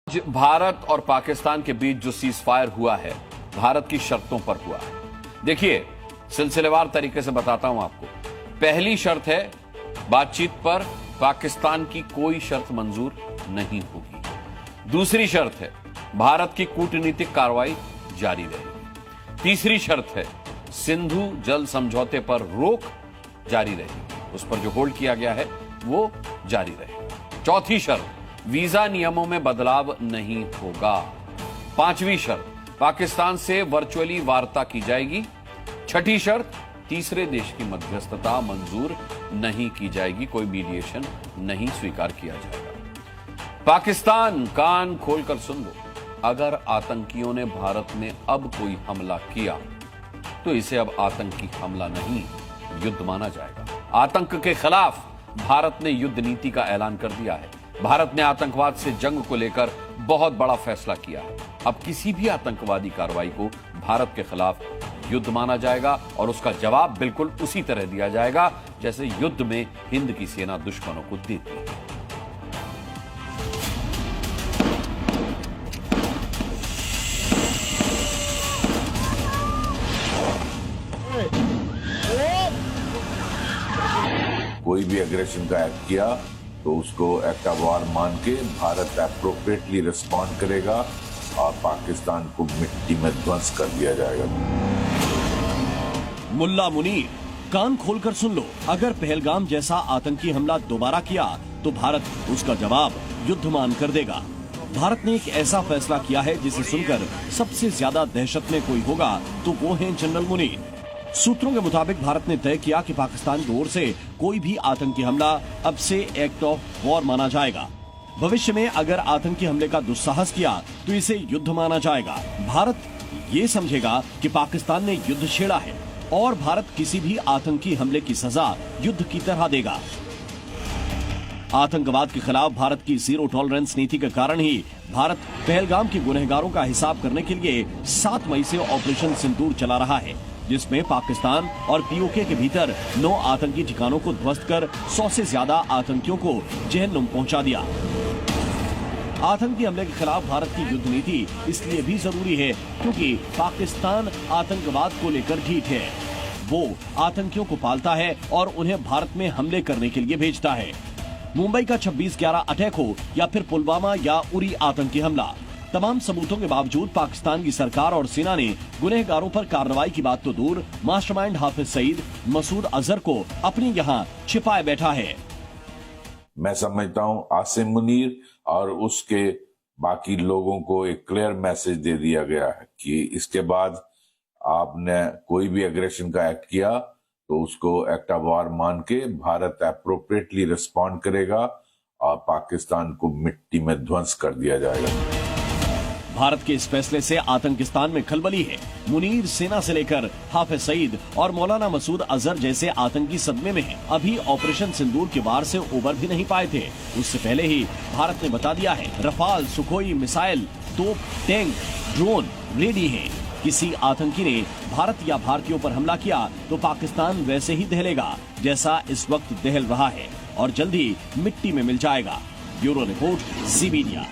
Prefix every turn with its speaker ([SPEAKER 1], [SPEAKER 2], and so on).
[SPEAKER 1] आज भारत और पाकिस्तान के बीच जो सीज फायर हुआ है भारत की शर्तों पर हुआ है। देखिए, सिलसिलेवार तरीके से बताता हूं आपको। पहली शर्त है, बातचीत पर पाकिस्तान की कोई शर्त मंजूर नहीं होगी। दूसरी शर्त है, भारत की कूटनीतिक कार्रवाई जारी रहेगी। तीसरी शर्त है, सिंधु जल समझौते पर रोक जारी रहेगी, उस पर जो होल्ड किया गया है वो जारी रहेगा। चौथी शर्त, वीजा नियमों में बदलाव नहीं होगा। पांचवी शर्त, पाकिस्तान से वर्चुअली वार्ता की जाएगी। छठी शर्त, तीसरे देश की मध्यस्थता मंजूर नहीं की जाएगी, कोई मीडिएशन नहीं स्वीकार किया जाएगा। पाकिस्तान, कान खोलकर सुन लो, अगर आतंकियों ने भारत में अब कोई हमला किया तो इसे अब आतंकी हमला नहीं, युद्ध माना जाएगा। आतंक के खिलाफ भारत ने युद्ध नीति का ऐलान कर दिया है। भारत ने आतंकवाद से जंग को लेकर बहुत बड़ा फैसला किया है। अब किसी भी आतंकवादी कार्रवाई को भारत के खिलाफ युद्ध माना जाएगा और उसका जवाब बिल्कुल उसी तरह दिया जाएगा जैसे युद्ध में हिंद की सेना दुश्मनों को देती है।
[SPEAKER 2] कोई भी एग्रेशन का एक्ट किया तो उसको एक्ट ऑफ वॉर मान के भारत एप्रोप्रिएटली रिस्पॉन्ड करेगा और पाकिस्तान को मिट्टी में ध्वंस कर दिया जाएगा।
[SPEAKER 3] मुल्ला मुनीर, कान खोलकर सुन लो, अगर पहलगाम जैसा आतंकी हमला दोबारा किया तो भारत उसका जवाब युद्ध मान कर देगा। भारत ने एक ऐसा फैसला किया है जिसे सुनकर सबसे ज्यादा दहशत में कोई होगा तो वो है जनरल मुनीर। सूत्रों के मुताबिक भारत ने तय किया कि पाकिस्तान की ओर से कोई भी आतंकी हमला अब से एक्ट ऑफ वॉर माना जाएगा। भविष्य में अगर आतंकी हमले का दुस्साहस किया तो इसे युद्ध माना जाएगा। भारत ये समझेगा कि पाकिस्तान ने युद्ध छेड़ा है और भारत किसी भी आतंकी हमले की सजा युद्ध की तरह देगा। आतंकवाद के खिलाफ भारत की जीरो टॉलरेंस नीति के कारण ही भारत पहलगाम के गुनहगारों का हिसाब करने के लिए 7 मई से ऑपरेशन सिंदूर चला रहा है, जिसमें पाकिस्तान और पीओके के भीतर 9 आतंकी ठिकानों को ध्वस्त कर 100 से ज्यादा आतंकियों को जहन्नुम पहुंचा दिया। आतंकी हमले के खिलाफ भारत की युद्ध नीति इसलिए भी जरूरी है क्योंकि पाकिस्तान आतंकवाद को लेकर ढीठ है। वो आतंकियों को पालता है और उन्हें भारत में हमले करने के लिए भेजता है। मुंबई का 26/11 अटैक हो या फिर पुलवामा या उरी आतंकी हमला, तमाम सबूतों के बावजूद पाकिस्तान की सरकार और सेना ने गुनहगारों पर कार्रवाई की बात तो दूर, मास्टरमाइंड हाफिज सईद, मसूद अजहर को अपने यहाँ छिपाए बैठा है।
[SPEAKER 2] मैं समझता हूं आसिम मुनीर और उसके बाकी लोगों को एक क्लियर मैसेज दे दिया गया है कि इसके बाद आपने कोई भी एग्रेशन का एक्ट किया तो उसको एक्ट ऑफ वॉर मान के भारत एप्रोप्रिएटली रिस्पॉन्ड करेगा और पाकिस्तान को मिट्टी में ध्वंस कर दिया जाएगा।
[SPEAKER 3] भारत के इस फैसले से आतंकिस्तान में खलबली है। मुनीर सेना से लेकर हाफिज सईद और मौलाना मसूद अजहर जैसे आतंकी सदमे में हैं। अभी ऑपरेशन सिंदूर के वार से उबर भी नहीं पाए थे। उससे पहले ही भारत ने बता दिया है, रफाल, सुखोई मिसाइल, तोप, टैंक, ड्रोन रेडी हैं। किसी आतंकी ने भारत या भारतीयों पर हमला किया तो पाकिस्तान वैसे ही दहलेगा जैसा इस वक्त दहल रहा है और जल्द ही मिट्टी में मिल जाएगा। ब्यूरो रिपोर्ट, ज़ी मीडिया।